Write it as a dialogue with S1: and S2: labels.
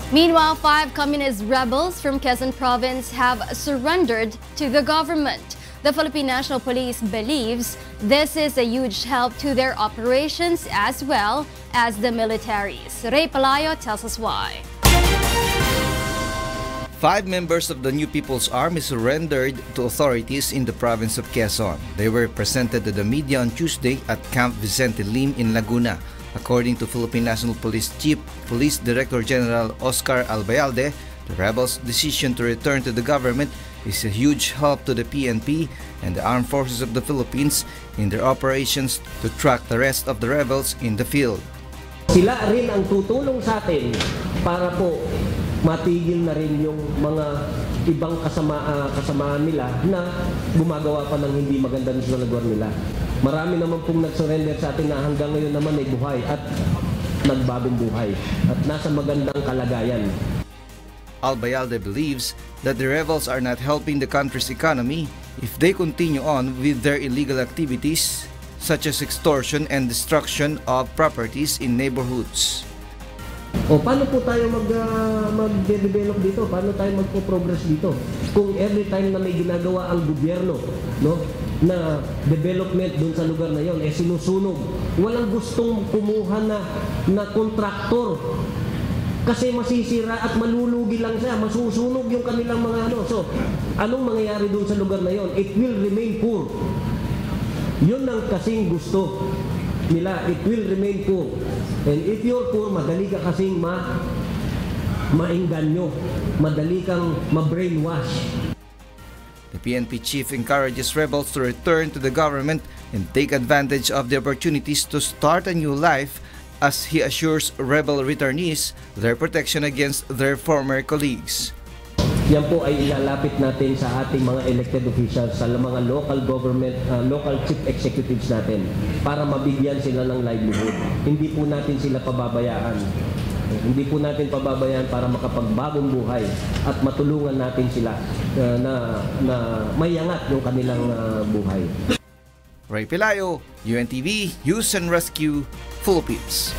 S1: Meanwhile, 5 communist rebels from Quezon Province have surrendered to the government. The Philippine National Police believes this is a huge help to their operations as well as the militaries. Ray Palayo tells us why.
S2: 5 members of the New People's Army surrendered to authorities in the province of Quezon. They were presented to the media on Tuesday at Camp Vicente Lim in Laguna. According to Philippine National Police Chief Police Director General Oscar Albayalde, the rebels' decision to return to the government is a huge help to the PNP and the Armed Forces of the Philippines in their operations to track the rest of the rebels in the field.
S3: Sila rin ang tutulong sa atin para po matigil na rin yung mga ibang kasamaan nila na gumagawa pa ng hindi maganda sa lugar nila. Marami naman pong nag-surrender sa atin na hanggang ngayon naman ay buhay at nagbagong buhay at nasa magandang kalagayan.
S2: Albayalde believes that the rebels are not helping the country's economy if they continue on with their illegal activities such as extortion and destruction of properties in neighborhoods.
S3: O paano po tayo mag-develop dito? Paano tayo magpo-progress dito? Kung every time na may ginagawa ang gobyerno, no, na development doon sa lugar na yon, sinusunog. Walang gustong kumuha na kontraktor. Kasi masisira at malulugi lang siya, masusunog yung kanilang mga ano. So, anong mangyayari doon sa lugar na yon? It will remain poor. Yun ang kasing gusto nila, it will remain poor. And if you're poor, madali ka kasing maengganyo, madali kang ma-brainwash.
S2: The PNP chief encourages rebels to return to the government and take advantage of the opportunities to start a new life as he assures rebel returnees their protection against their former colleagues.
S3: Yan po ay ilalapit natin sa ating mga elected officials, sa mga local government, local chief executives natin para mabigyan sila ng livelihood. Hindi po natin sila pababayaan. Hindi po natin pababayaan para makapagbagong buhay at matulungan natin sila na mayangat yung kanilang buhay.
S2: Ray Palayo, UNTV, News and Rescue, Philippines.